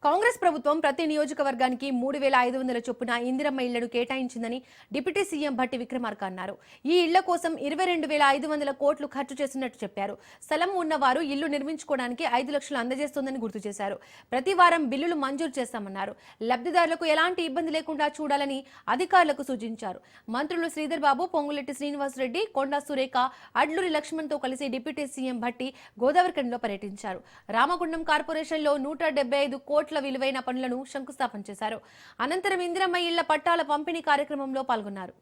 కాంగ్రెస్ ప్రభుత్వం ప్రతి నియోజకవర్గానికి 3,500 చొప్పున ఇందిరమ్మ ఇళ్లను కేటాయించిందని డిప్యూటీ సీఎం భట్టి విక్రమార్క అన్నారు. ఈ ఇళ్ల కోసం 22,500 కోట్లు ఖర్చు చేసినట్టు చెప్పారు. స్థలం ఉన్నవారు ఇల్లు నిర్మించుకోవడానికి 5 లక్షలు అందజేస్తోందని గుర్తు చేశారు. ప్రతి వారం బిల్లులు మంజూరు చేస్తామన్నారు. లబ్ధిదారులకు ఎలాంటి ఇబ్బంది లేకుండా చూడాలని అధికారులకు సూచించారు. మంత్రులు శ్రీధర్ బాబు, పొంగులెట్టి శ్రీనివాస్ రెడ్డి, కొండా సురేఖ, అడ్లూరి లక్ష్మణ్తో కలిసి డిప్యూటీ సీఎం భట్టి గోదావరిఖనిలో పర్యటించారు. రామగుండం కార్పొరేషన్లో 175 కోట్ల విలువైన పనులను శంకుస్థాపన చేశారు. అనంతరం ఇందిరమ్మ ఇళ్ల పట్టాల పంపిణీ కార్యక్రమంలో పాల్గొన్నారు.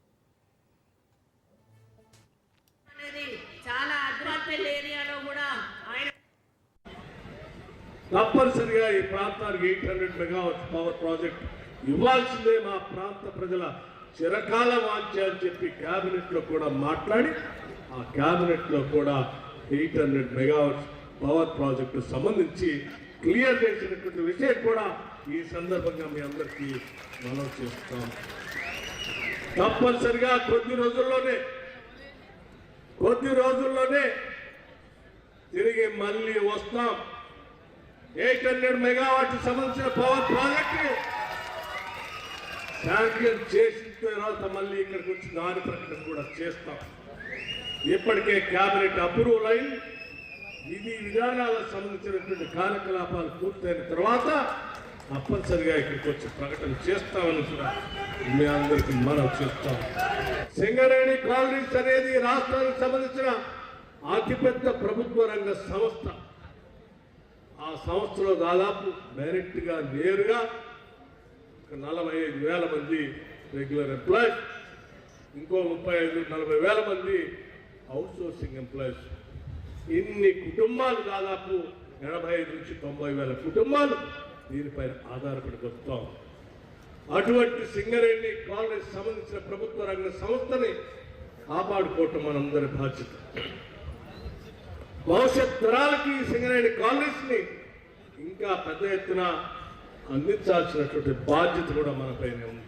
తప్పనిసరిగా ఈ ప్రాంతానికి 800 మెగావాట్స్ పవర్ ప్రాజెక్ట్ ఇవ్వాల్సిందే మా ప్రాంత ప్రజల చిరకాల వాంఛ అని చెప్పి కేబినెట్ లో కూడా మాట్లాడి ఆ కేబినెట్ లో కూడా 800 మెగావాట్స్ పవర్ ప్రాజెక్టు సంబంధించి క్లియర్ చేసినటువంటి విషయం కూడా ఈ సందర్భంగా మీ అందరికీ మనం చేస్తాం. తప్పనిసరిగా కొద్ది రోజుల్లోనే తిరిగి మళ్ళీ వస్తాం. 800 మెగావాట్ సంబంధించిన పవర్ ప్రాజెక్టు శాంక్షన్ చేసిన తర్వాత మళ్ళీ ఇక్కడికి వచ్చి దాని ప్రకటన కూడా చేస్తాం. ఇప్పటికే కేబినెట్ అప్రూవల్ అయింది. విధి విధానాలకు సంబంధించినటువంటి కార్యకలాపాలు పూర్తయిన తర్వాత తప్పనిసరిగా ఇక్కడికి వచ్చి ప్రకటన చేస్తామని కూడా మీ అందరికీ మనం చేస్తాం. సింగరేణి కాలనీస్ అనేది రాష్ట్రానికి సంబంధించిన అతిపెద్ద ప్రభుత్వ రంగ సంస్థ. ఆ సంస్థలో దాదాపు డైరెక్ట్గా నేరుగా 45,000 మంది రెగ్యులర్ ఎంప్లాయీస్, ఇంకో 35-40,000 మంది అవుట్ సోర్సింగ్ ఎంప్లాయీస్. ఇన్ని కుటుంబాలు, దాదాపు 85,000-90,000 కుటుంబాలు దీనిపైన ఆధారపడి వస్తాం. అటువంటి సింగరేణి కాలనీకి సంబంధించిన ప్రభుత్వ రంగ సంస్థని కాపాడుకోవటం మనందరి బాధ్యత. భవిష్యత్ తరాలకి ఈ సింగరేణి కాలనీస్ని ఇంకా పెద్ద ఎత్తున అందించాల్సినటువంటి బాధ్యత కూడా మనపైనే ఉంది.